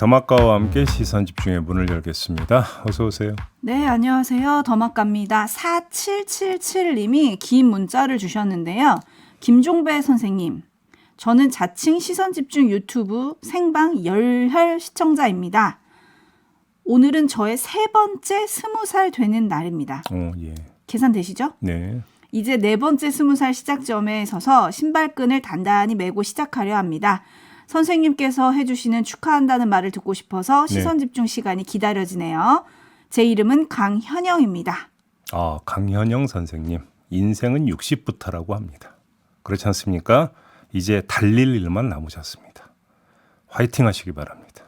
더마카와 함께 시선 집중의 문을 열겠습니다. 어서 오세요. 네, 안녕하세요. 더마카입니다. 4777님이 긴 문자를 주셨는데요. 김종배 선생님, 저는 자칭 시선 집중 유튜브 생방 열혈 시청자입니다. 오늘은 저의 세 번째 20살 되는 날입니다. 예. 계산되시죠? 네. 이제 네 번째 20살 시작점에 서서 신발끈을 단단히 메고 시작하려 합니다. 선생님께서 해주시는 축하한다는 말을 듣고 싶어서 시선 집중 시간이 기다려지네요. 제 이름은 강현영입니다. 강현영 선생님. 인생은 60부터라고 합니다. 그렇지 않습니까? 이제 달릴 일만 남으셨습니다. 화이팅 하시기 바랍니다.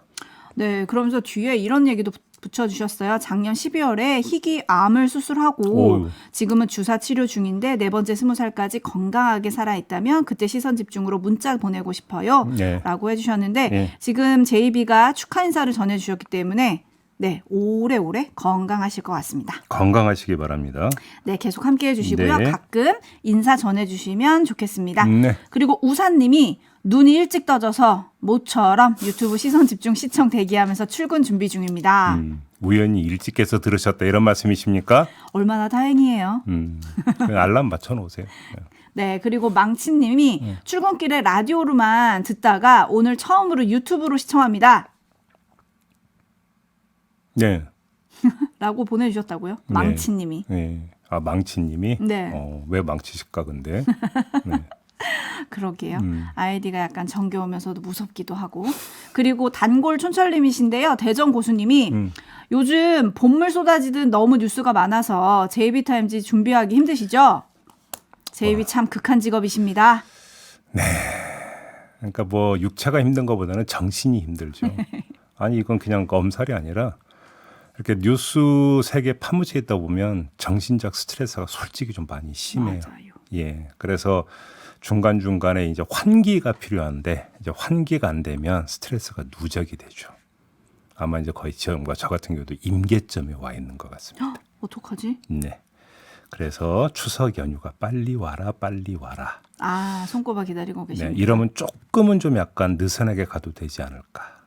네, 그러면서 뒤에 이런 얘기도 붙여주셨어요. 작년 12월에 희귀암을 수술하고 지금은 주사 치료 중인데 네 번째 20살까지 건강하게 살아있다면 그때 시선 집중으로 문자 보내고 싶어요. 네. 라고 해주셨는데 네. 지금 제이비가 축하 인사를 전해주셨기 때문에 네, 오래오래 건강하실 것 같습니다. 건강하시기 바랍니다. 네, 계속 함께 해주시고요. 네. 가끔 인사 전해주시면 좋겠습니다. 네. 그리고 우산님이 눈이 일찍 떠져서 모처럼 유튜브 시선 집중 시청 대기하면서 출근 준비 중입니다. 우연히 일찍 깨서 들으셨다 이런 말씀이십니까? 얼마나 다행이에요. 알람 맞춰놓으세요. 네, 그리고 망치님이 출근길에 라디오로만 듣다가 오늘 처음으로 유튜브로 시청합니다. 네. 라고 보내주셨다고요? 망치님이. 네. 망치님이? 네. 왜 망치실까 근데? 네. 그러게요. 아이디가 약간 정겨우면서도 무섭기도 하고. 그리고 단골 촌철님이신데요. 대전 고수님이 요즘 본물 쏟아지듯 너무 뉴스가 많아서 JB타임즈 준비하기 힘드시죠? JB 참 극한 직업이십니다. 네. 그러니까 뭐 육체가 힘든 것보다는 정신이 힘들죠. 아니 이건 그냥 엄살이 아니라 이렇게 뉴스 세계에 파묻혀 있다 보면 정신적 스트레스가 솔직히 좀 많이 심해요. 맞아요. 예. 그래서 중간중간에 이제 환기가 필요한데 이제 환기가 안 되면 스트레스가 누적이 되죠. 아마 이제 거의 지금과 저 같은 경우도 임계점에 와 있는 것 같습니다. 어떡하지? 네. 그래서 추석 연휴가 빨리 와라 빨리 와라. 손꼽아 기다리고 계십니다. 네, 이러면 조금은 좀 약간 느슨하게 가도 되지 않을까.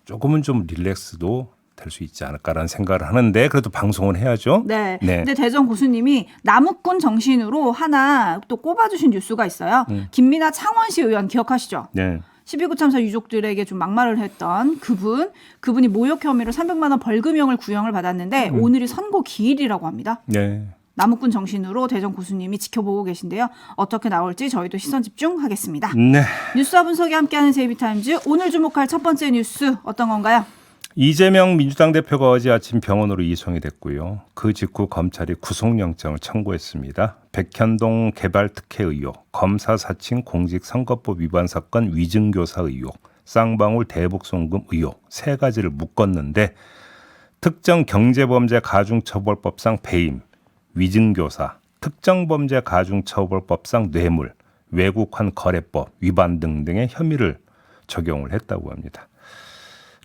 조금은 좀 릴렉스도 될 수 있지 않을까라는 생각을 하는데 그래도 방송은 해야죠. 네. 근데 대전 고수님이 나무꾼 정신으로 하나 또 꼽아주신 뉴스가 있어요. 김민아 창원시 의원 기억하시죠? 네. 12구 참사 유족들에게 좀 막말을 했던 그분이 모욕 혐의로 300만 원 벌금형을 구형을 받았는데 오늘이 선고 기일이라고 합니다. 네. 나무꾼 정신으로 대전 고수님이 지켜보고 계신데요. 어떻게 나올지 저희도 시선 집중하겠습니다. 네. 뉴스와 분석이 함께하는 제이비타임즈 오늘 주목할 첫 번째 뉴스 어떤 건가요? 이재명 민주당 대표가 어제 아침 병원으로 이송이 됐고요. 그 직후 검찰이 구속영장을 청구했습니다. 백현동 개발특혜 의혹, 검사 사칭 공직선거법 위반 사건 위증교사 의혹, 쌍방울 대북송금 의혹 세 가지를 묶었는데 특정 경제범죄 가중처벌법상 배임, 위증교사, 특정범죄 가중처벌법상 뇌물, 외국환 거래법 위반 등등의 혐의를 적용을 했다고 합니다.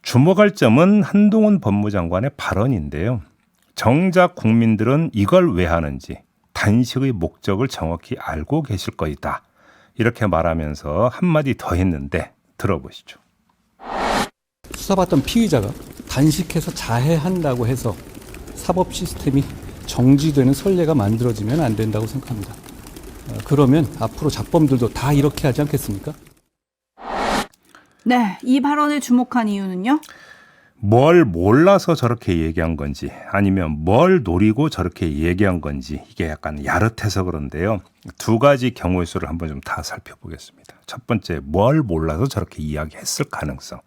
주목할 점은 한동훈 법무장관의 발언인데요. 정작 국민들은 이걸 왜 하는지 단식의 목적을 정확히 알고 계실 거이다. 이렇게 말하면서 한마디 더 했는데 들어보시죠. 수사받던 피의자가 단식해서 자해한다고 해서 사법 시스템이 정지되는 선례가 만들어지면 안 된다고 생각합니다. 그러면 앞으로 잡범들도 다 이렇게 하지 않겠습니까? 네, 이 발언에 주목한 이유는요? 뭘 몰라서 저렇게 얘기한 건지 아니면 뭘 노리고 저렇게 얘기한 건지 이게 약간 야릇해서 그런데요. 두 가지 경우의 수를 한번 좀 다 살펴보겠습니다. 첫 번째, 뭘 몰라서 저렇게 이야기했을 가능성.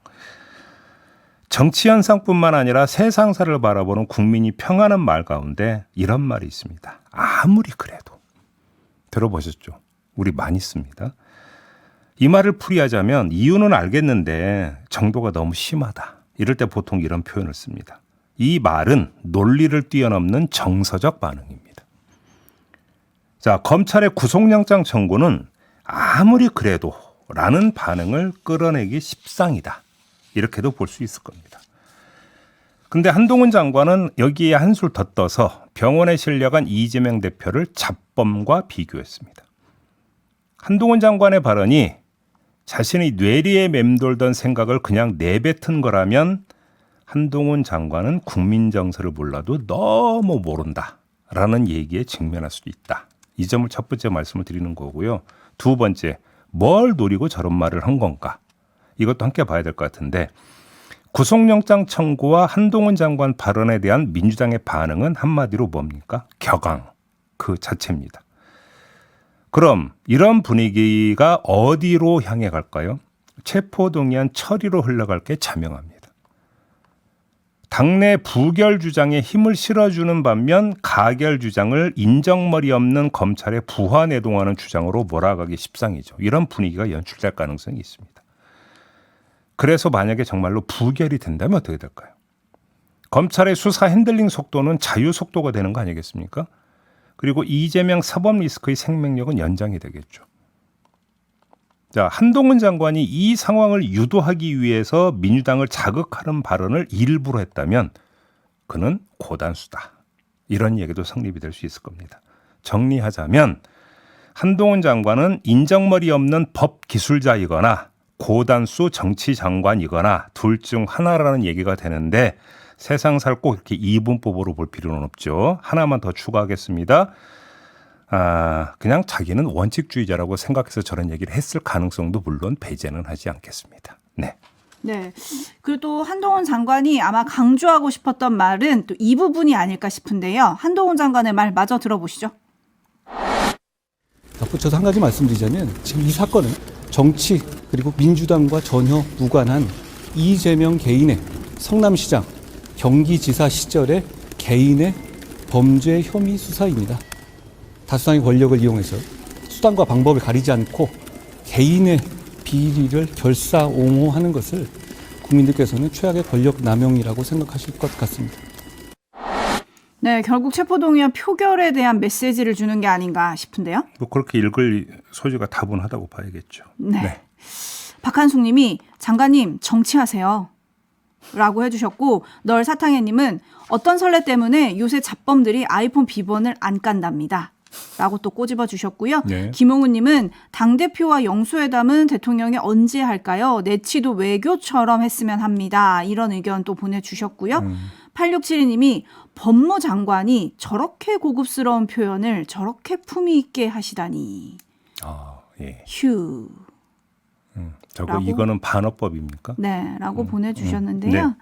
정치 현상뿐만 아니라 세상사를 바라보는 국민이 평하는 말 가운데 이런 말이 있습니다. 아무리 그래도. 들어보셨죠? 우리 많이 씁니다. 이 말을 풀이하자면 이유는 알겠는데 정도가 너무 심하다. 이럴 때 보통 이런 표현을 씁니다. 이 말은 논리를 뛰어넘는 정서적 반응입니다. 자, 검찰의 구속영장 청구는 아무리 그래도 라는 반응을 끌어내기 십상이다. 이렇게도 볼 수 있을 겁니다. 근데 한동훈 장관은 여기에 한술 더 떠서 병원에 실려간 이재명 대표를 잡범과 비교했습니다. 한동훈 장관의 발언이 자신의 뇌리에 맴돌던 생각을 그냥 내뱉은 거라면 한동훈 장관은 국민 정서를 몰라도 너무 모른다라는 얘기에 직면할 수도 있다. 이 점을 첫 번째 말씀을 드리는 거고요. 두 번째, 뭘 노리고 저런 말을 한 건가? 이것도 함께 봐야 될 것 같은데 구속영장 청구와 한동훈 장관 발언에 대한 민주당의 반응은 한마디로 뭡니까? 격앙 그 자체입니다. 그럼 이런 분위기가 어디로 향해 갈까요? 체포동의안 처리로 흘러갈 게 자명합니다. 당내 부결 주장에 힘을 실어주는 반면 가결 주장을 인정머리 없는 검찰에 부하내동하는 주장으로 몰아가기 십상이죠. 이런 분위기가 연출될 가능성이 있습니다. 그래서 만약에 정말로 부결이 된다면 어떻게 될까요? 검찰의 수사 핸들링 속도는 자유 속도가 되는 거 아니겠습니까? 그리고 이재명 사법 리스크의 생명력은 연장이 되겠죠. 자, 한동훈 장관이 이 상황을 유도하기 위해서 민주당을 자극하는 발언을 일부러 했다면 그는 고단수다. 이런 얘기도 성립이 될 수 있을 겁니다. 정리하자면 한동훈 장관은 인정머리 없는 법 기술자이거나 고단수 정치장관이거나 둘 중 하나라는 얘기가 되는데 세상 살 꼭 이렇게 이분법으로 볼 필요는 없죠. 하나만 더 추가하겠습니다. 그냥 자기는 원칙주의자라고 생각해서 저런 얘기를 했을 가능성도 물론 배제는 하지 않겠습니다. 네. 네. 그리고 또 한동훈 장관이 아마 강조하고 싶었던 말은 또 이 부분이 아닐까 싶은데요. 한동훈 장관의 말 마저 들어보시죠. 덧붙여서 한 가지 말씀드리자면 지금 이 사건은 정치 그리고 민주당과 전혀 무관한 이재명 개인의 성남시장, 경기지사 시절의 개인의 범죄 혐의 수사입니다. 다수당의 권력을 이용해서 수단과 방법을 가리지 않고 개인의 비리를 결사옹호하는 것을 국민들께서는 최악의 권력 남용이라고 생각하실 것 같습니다. 네, 결국 체포동의안 표결에 대한 메시지를 주는 게 아닌가 싶은데요. 뭐 그렇게 읽을 소지가 다분하다고 봐야겠죠. 네. 네. 박한숙 님이 장관님 정치하세요 라고 해주셨고 널 사탕해님은 어떤 설레 때문에 요새 잡범들이 아이폰 비번을 안 깐답니다 라고 또 꼬집어 주셨고요. 네. 김홍우님은 당대표와 영수회담은 대통령이 언제 할까요? 내치도 외교처럼 했으면 합니다. 이런 의견 또 보내주셨고요. 8672님이 법무장관이 저렇게 고급스러운 표현을 저렇게 품위 있게 하시다니. 예. 휴. 저거 라고? 이거는 반어법입니까? 네, 라고 보내주셨는데요. 네.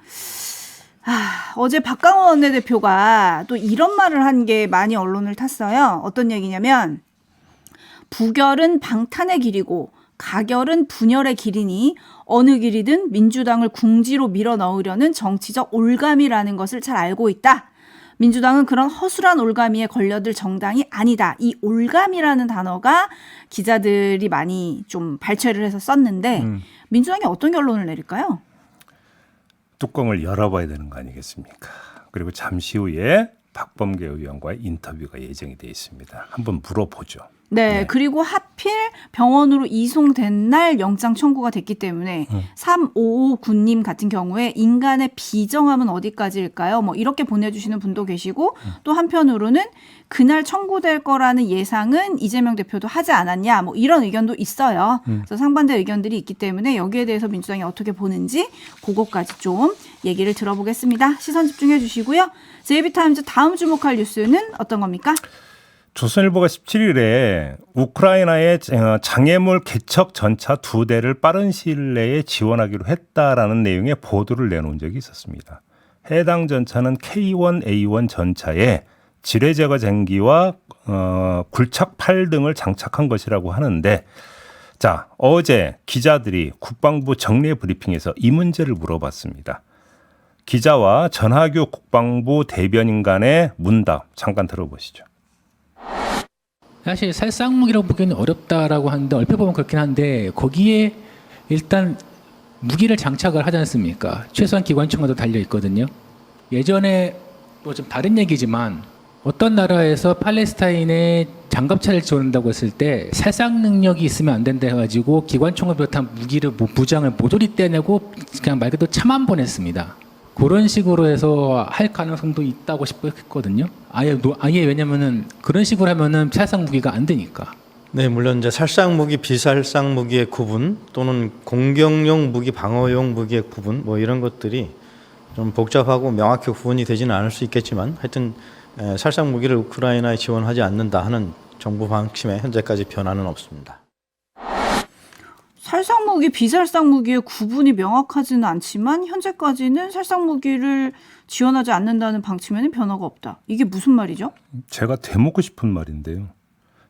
어제 박강원 원내대표가 또 이런 말을 한 게 많이 언론을 탔어요. 어떤 얘기냐면 부결은 방탄의 길이고 가결은 분열의 길이니 어느 길이든 민주당을 궁지로 밀어 넣으려는 정치적 올가미라는 것을 잘 알고 있다. 민주당은 그런 허술한 올가미에 걸려들 정당이 아니다. 이 올가미라는 단어가 기자들이 많이 좀 발췌를 해서 썼는데 민주당이 어떤 결론을 내릴까요? 뚜껑을 열어봐야 되는 거 아니겠습니까? 그리고 잠시 후에 박범계 의원과의 인터뷰가 예정이 되어 있습니다. 한번 물어보죠. 네, 그리고 하필 병원으로 이송된 날 영장 청구가 됐기 때문에 3559님 같은 경우에 인간의 비정함은 어디까지일까요? 뭐 이렇게 보내주시는 분도 계시고 또 한편으로는 그날 청구될 거라는 예상은 이재명 대표도 하지 않았냐 뭐 이런 의견도 있어요. 그래서 상반된 의견들이 있기 때문에 여기에 대해서 민주당이 어떻게 보는지 그것까지 좀 얘기를 들어보겠습니다. 시선 집중해 주시고요. 제이비타임즈 다음 주목할 뉴스는 어떤 겁니까? 조선일보가 17일에 우크라이나의 장애물 개척 전차 2대를 빠른 시일 내에 지원하기로 했다라는 내용의 보도를 내놓은 적이 있었습니다. 해당 전차는 K1A1 전차에 지뢰 제거 쟁기와 굴착팔 등을 장착한 것이라고 하는데 자, 어제 기자들이 국방부 정례 브리핑에서 이 문제를 물어봤습니다. 기자와 전하교 국방부 대변인 간의 문답 잠깐 들어보시죠. 사실 살상무기라고 보기는 어렵다라고 하는데 얼핏 보면 그렇긴 한데 거기에 일단 무기를 장착을 하지 않습니까? 최소한 기관총과도 달려 있거든요. 예전에 뭐 좀 다른 얘기지만 어떤 나라에서 팔레스타인에 장갑차를 지원한다고 했을 때 살상 능력이 있으면 안 된다 해가지고 기관총을 비롯한 무기를 무장을 모조리 떼내고 그냥 말 그대로 차만 보냈습니다. 그런 식으로 해서 할 가능성도 있다고 싶었거든요. 아예 왜냐면은 그런 식으로 하면은 살상 무기가 안 되니까. 네, 물론 이제 살상 무기, 비살상 무기의 구분 또는 공격용 무기, 방어용 무기의 구분 뭐 이런 것들이 좀 복잡하고 명확히 구분이 되지는 않을 수 있겠지만 하여튼 살상 무기를 우크라이나에 지원하지 않는다 하는 정부 방침에 현재까지 변화는 없습니다. 살상 무기, 비살상 무기의 구분이 명확하지는 않지만 현재까지는 살상 무기를 지원하지 않는다는 방침에는 변화가 없다. 이게 무슨 말이죠? 제가 되묻고 싶은 말인데요.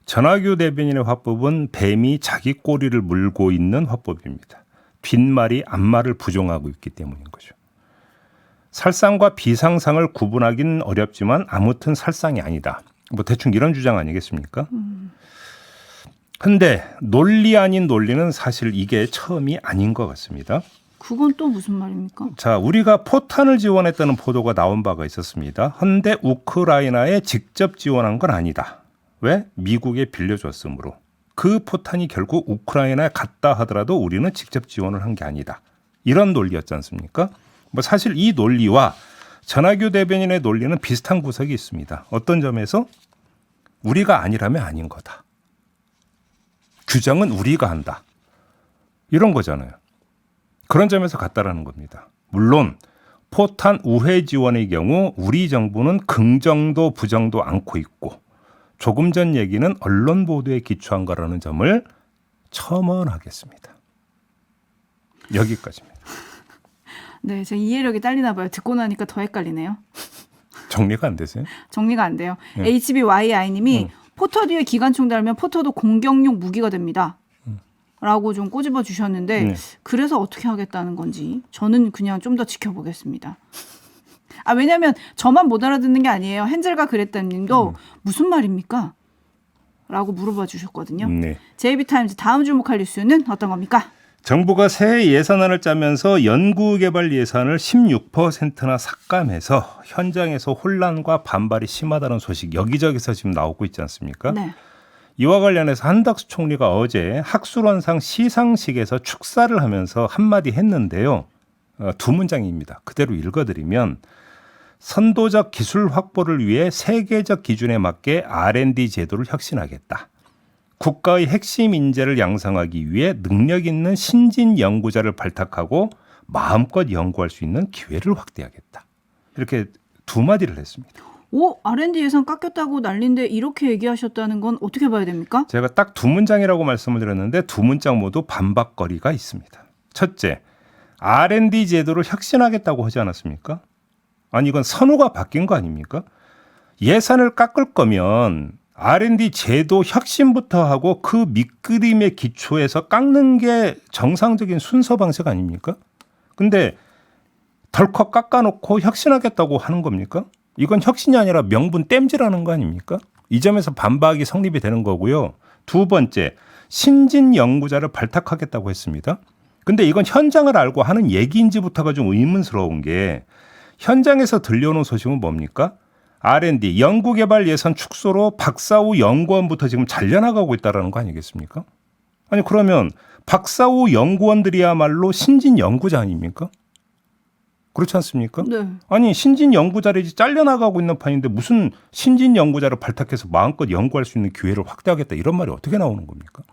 전하규 대변인의 화법은 뱀이 자기 꼬리를 물고 있는 화법입니다. 뒷말이 앞말을 부정하고 있기 때문인 거죠. 살상과 비상상을 구분하기는 어렵지만 아무튼 살상이 아니다. 뭐 대충 이런 주장 아니겠습니까? 근데 논리 아닌 논리는 사실 이게 처음이 아닌 것 같습니다. 그건 또 무슨 말입니까? 자, 우리가 포탄을 지원했다는 보도가 나온 바가 있었습니다. 헌데 우크라이나에 직접 지원한 건 아니다. 왜? 미국에 빌려줬으므로. 그 포탄이 결국 우크라이나에 갔다 하더라도 우리는 직접 지원을 한 게 아니다. 이런 논리였지 않습니까? 뭐 사실 이 논리와 전하규 대변인의 논리는 비슷한 구석이 있습니다. 어떤 점에서? 우리가 아니라면 아닌 거다. 규정은 우리가 한다. 이런 거잖아요. 그런 점에서 같다라는 겁니다. 물론 포탄 우회 지원의 경우 우리 정부는 긍정도 부정도 않고 있고 조금 전 얘기는 언론 보도에 기초한 거라는 점을 첨언하겠습니다. 여기까지입니다. 네, 제 이해력이 딸리나 봐요. 듣고 나니까 더 헷갈리네요. 정리가 안 되세요? 정리가 안 돼요. HBYI님이 포터 뒤에 기관총 달면 포터도 공격용 무기가 됩니다. 라고 좀 꼬집어 주셨는데 그래서 어떻게 하겠다는 건지 저는 그냥 좀 더 지켜보겠습니다. 아, 왜냐하면 저만 못 알아듣는 게 아니에요. 헨젤과 그레타 님도 무슨 말입니까? 라고 물어봐 주셨거든요. 네. JB타임즈 다음 주목할 뉴스는 어떤 겁니까? 정부가 새해 예산안을 짜면서 연구개발 예산을 16%나 삭감해서 현장에서 혼란과 반발이 심하다는 소식 여기저기서 지금 나오고 있지 않습니까? 네. 이와 관련해서 한덕수 총리가 어제 학술원상 시상식에서 축사를 하면서 한마디 했는데요. 두 문장입니다. 그대로 읽어드리면 선도적 기술 확보를 위해 세계적 기준에 맞게 R&D 제도를 혁신하겠다. 국가의 핵심 인재를 양성하기 위해 능력 있는 신진 연구자를 발탁하고 마음껏 연구할 수 있는 기회를 확대하겠다. 이렇게 두 마디를 했습니다. 오, R&D 예산 깎였다고 난린데 이렇게 얘기하셨다는 건 어떻게 봐야 됩니까? 제가 딱 두 문장이라고 말씀을 드렸는데 두 문장 모두 반박거리가 있습니다. 첫째, R&D 제도를 혁신하겠다고 하지 않았습니까? 아니 이건 선호가 바뀐 거 아닙니까? 예산을 깎을 거면 R&D 제도 혁신부터 하고 그 밑그림의 기초에서 깎는 게 정상적인 순서 방식 아닙니까? 근데 덜컥 깎아놓고 혁신하겠다고 하는 겁니까? 이건 혁신이 아니라 명분 땜질하는 거 아닙니까? 이 점에서 반박이 성립이 되는 거고요. 두 번째, 신진 연구자를 발탁하겠다고 했습니다. 근데 이건 현장을 알고 하는 얘기인지부터가 좀 의문스러운 게 현장에서 들려오는 소식은 뭡니까? R&D, 연구개발 예산 축소로 박사후 연구원부터 지금 잘려나가고 있다는 거 아니겠습니까? 아니 그러면 박사후 연구원들이야말로 신진 연구자 아닙니까? 그렇지 않습니까? 네. 아니 신진 연구자를 잘려나가고 있는 판인데 무슨 신진 연구자를 발탁해서 마음껏 연구할 수 있는 기회를 확대하겠다 이런 말이 어떻게 나오는 겁니까?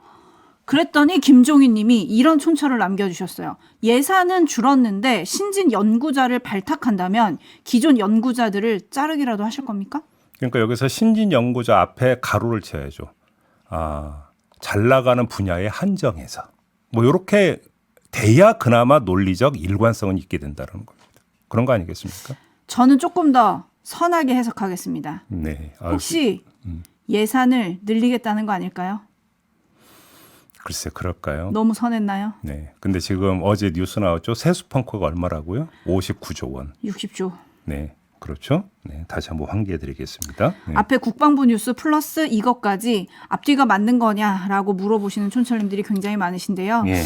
그랬더니 김종인 님이 이런 촌철을 남겨주셨어요. 예산은 줄었는데 신진 연구자를 발탁한다면 기존 연구자들을 자르기라도 하실 겁니까? 그러니까 여기서 신진 연구자 앞에 가로를 쳐야죠. 아, 잘 나가는 분야에 한정해서. 뭐 이렇게 돼야 그나마 논리적 일관성은 있게 된다는 겁니다. 그런 거 아니겠습니까? 저는 조금 더 선하게 해석하겠습니다. 네. 혹시 예산을 늘리겠다는 거 아닐까요? 글쎄 그럴까요? 너무 선했나요? 네. 근데 지금 어제 뉴스 나왔죠. 세수 펑크가 얼마라고요? 59조 원. 60조. 네. 그렇죠. 네. 다시 한번 환기해 드리겠습니다. 네. 앞에 국방부 뉴스 플러스 이것까지 앞뒤가 맞는 거냐라고 물어보시는 촌철님들이 굉장히 많으신데요. 예.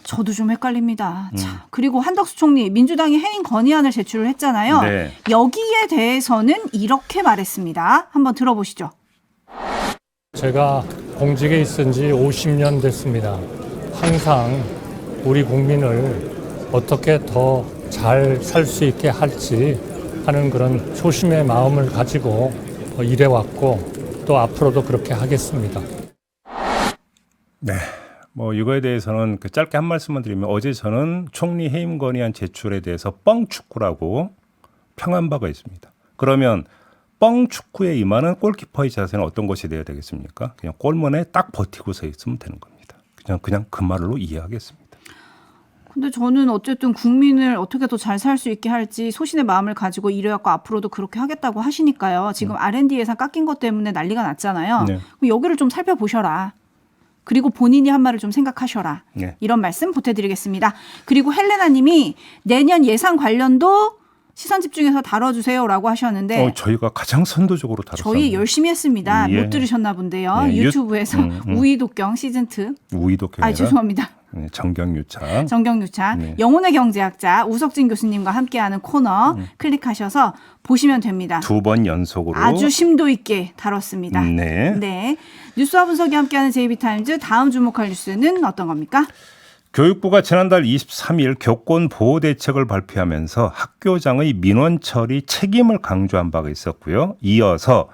저도 좀 헷갈립니다. 자, 그리고 한덕수 총리 민주당이 해임 건의안을 제출을 했잖아요. 네. 여기에 대해서는 이렇게 말했습니다. 한번 들어보시죠. 제가 공직에 있은 지 50년 됐습니다. 항상 우리 국민을 어떻게 더 잘 살 수 있게 할지 하는 그런 초심의 마음을 가지고 일해왔고 또 앞으로도 그렇게 하겠습니다. 네. 뭐 이거에 대해서는 그 짧게 한 말씀만 드리면 어제 저는 총리 해임 건의안 제출에 대해서 뻥축구라고 평한 바가 있습니다. 그러면 뻥축구에 임하는 골키퍼의 자세는 어떤 것이 되어야 되겠습니까? 그냥 골문에 딱 버티고 서 있으면 되는 겁니다. 그냥 그 말로 이해하겠습니다. 근데 저는 어쨌든 국민을 어떻게 더 잘 살 수 있게 할지 소신의 마음을 가지고 이래갖고 앞으로도 그렇게 하겠다고 하시니까요. 지금 R&D 예산 깎인 것 때문에 난리가 났잖아요. 네. 그럼 여기를 좀 살펴보셔라. 그리고 본인이 한 말을 좀 생각하셔라. 네. 이런 말씀 보태드리겠습니다. 그리고 헬레나 님이 내년 예산 관련도 시선 집중해서 다뤄주세요라고 하셨는데 저희가 가장 선도적으로 다뤘습니다. 저희 열심히 했습니다. 예. 못 들으셨나 본데요. 예, 유튜브에서 우이독경 시즌2. 우이독경이라 죄송합니다. 네, 정경유착. 정경유착. 네. 영혼의 경제학자 우석진 교수님과 함께하는 코너 클릭하셔서 보시면 됩니다. 2번 연속으로 아주 심도 있게 다뤘습니다. 네. 네. 뉴스와 분석이 함께하는 JB타임즈 다음 주목할 뉴스는 어떤 겁니까? 교육부가 지난달 23일 교권 보호 대책을 발표하면서 학교장의 민원 처리 책임을 강조한 바가 있었고요. 이어서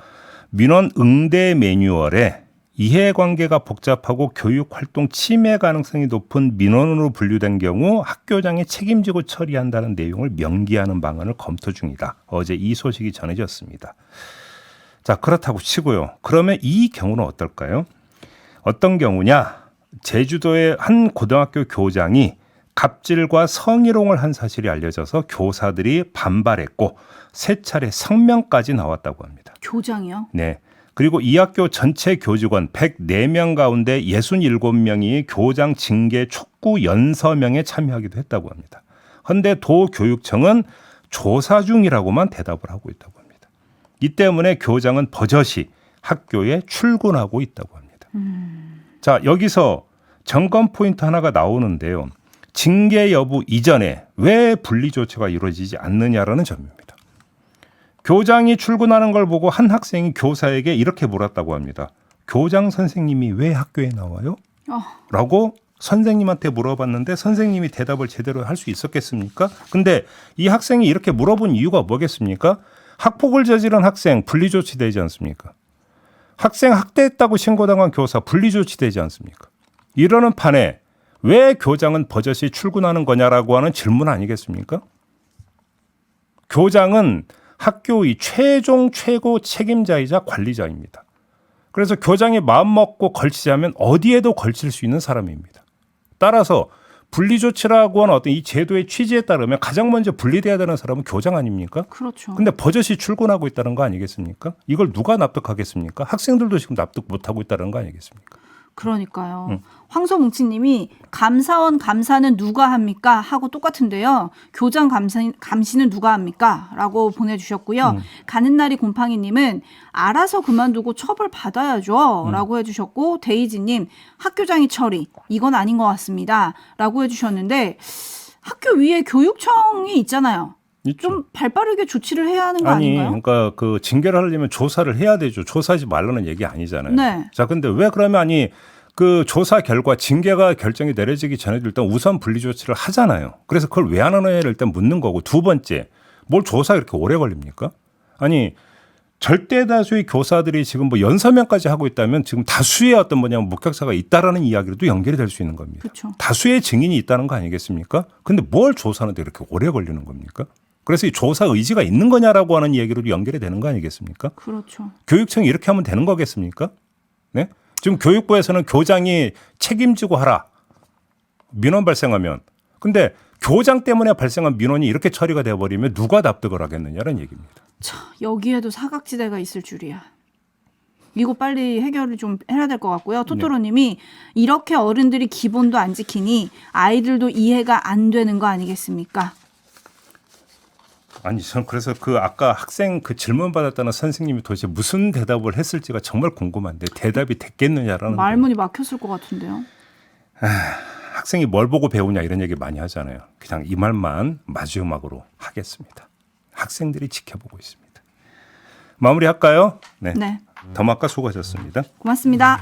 민원 응대 매뉴얼에 이해관계가 복잡하고 교육활동 침해 가능성이 높은 민원으로 분류된 경우 학교장이 책임지고 처리한다는 내용을 명기하는 방안을 검토 중이다. 어제 이 소식이 전해졌습니다. 자, 그렇다고 치고요. 그러면 이 경우는 어떨까요? 어떤 경우냐? 제주도의 한 고등학교 교장이 갑질과 성희롱을 한 사실이 알려져서 교사들이 반발했고 3차례 성명까지 나왔다고 합니다. 교장이요? 네. 그리고 이 학교 전체 교직원 104명 가운데 67명이 교장 징계 촉구 연서명에 참여하기도 했다고 합니다. 그런데 도교육청은 조사 중이라고만 대답을 하고 있다고 합니다. 이 때문에 교장은 버젓이 학교에 출근하고 있다고 합니다. 자, 여기서 점검 포인트 하나가 나오는데요. 징계 여부 이전에 왜 분리 조치가 이루어지지 않느냐라는 점입니다. 교장이 출근하는 걸 보고 한 학생이 교사에게 이렇게 물었다고 합니다. 교장 선생님이 왜 학교에 나와요? 라고 선생님한테 물어봤는데 선생님이 대답을 제대로 할 수 있었겠습니까? 근데 이 학생이 이렇게 물어본 이유가 뭐겠습니까? 학폭을 저지른 학생 분리조치되지 않습니까? 학생 학대했다고 신고당한 교사 분리조치되지 않습니까? 이러는 판에 왜 교장은 버젓이 출근하는 거냐라고 하는 질문 아니겠습니까? 교장은 학교의 최종 최고 책임자이자 관리자입니다. 그래서 교장이 마음먹고 걸치자면 어디에도 걸칠 수 있는 사람입니다. 따라서 분리조치라고 하는 어떤 이 제도의 취지에 따르면 가장 먼저 분리돼야 되는 사람은 교장 아닙니까? 그렇죠. 근데 버젓이 출근하고 있다는 거 아니겠습니까? 이걸 누가 납득하겠습니까? 학생들도 지금 납득 못하고 있다는 거 아니겠습니까? 그러니까요. 황소뭉치님이 감사원 감사는 누가 합니까? 하고 똑같은데요. 교장 감시는 누가 합니까? 라고 보내주셨고요. 가는 날이 곰팡이님은 알아서 그만두고 처벌 받아야죠. 라고 해주셨고 데이지님 학교장이 처리 이건 아닌 것 같습니다. 라고 해주셨는데 학교 위에 교육청이 있잖아요. 좀 발빠르게 조치를 해야 하는 거 아닌가요? 그러니까 그 징계를 하려면 조사를 해야 되죠. 조사하지 말라는 얘기 아니잖아요. 네. 자, 근데 왜 그러면 그 조사 결과 징계가 결정이 내려지기 전에도 일단 우선 분리 조치를 하잖아요. 그래서 그걸 왜 안 하느냐를 일단 묻는 거고 두 번째, 뭘 조사 이렇게 오래 걸립니까? 아니 절대 다수의 교사들이 지금 뭐 연서명까지 하고 있다면 지금 다수의 어떤 목격사가 있다라는 이야기로도 연결이 될 수 있는 겁니다. 그렇죠. 다수의 증인이 있다는 거 아니겠습니까? 근데 뭘 조사하는데 이렇게 오래 걸리는 겁니까? 그래서 이 조사 의지가 있는 거냐라고 하는 얘기로 연결이 되는 거 아니겠습니까? 그렇죠. 교육청이 이렇게 하면 되는 거겠습니까? 네? 지금 교육부에서는 교장이 책임지고 하라. 민원 발생하면. 근데 교장 때문에 발생한 민원이 이렇게 처리가 돼버리면 누가 납득을 하겠느냐는 얘기입니다. 참, 여기에도 사각지대가 있을 줄이야. 이거 빨리 해결을 좀 해야 될 것 같고요. 토토로님이 이렇게 어른들이 기본도 안 지키니 아이들도 이해가 안 되는 거 아니겠습니까? 아니, 저는 그래서 그 아까 학생 그 질문 받았다는 선생님이 도대체 무슨 대답을 했을지가 정말 궁금한데 대답이 됐겠느냐라는. 말문이 막혔을 것 같은데요. 학생이 뭘 보고 배우냐 이런 얘기 많이 하잖아요. 그냥 이 말만 마지막으로 하겠습니다. 학생들이 지켜보고 있습니다. 마무리할까요? 네. 네. 더마카 수고하셨습니다. 고맙습니다.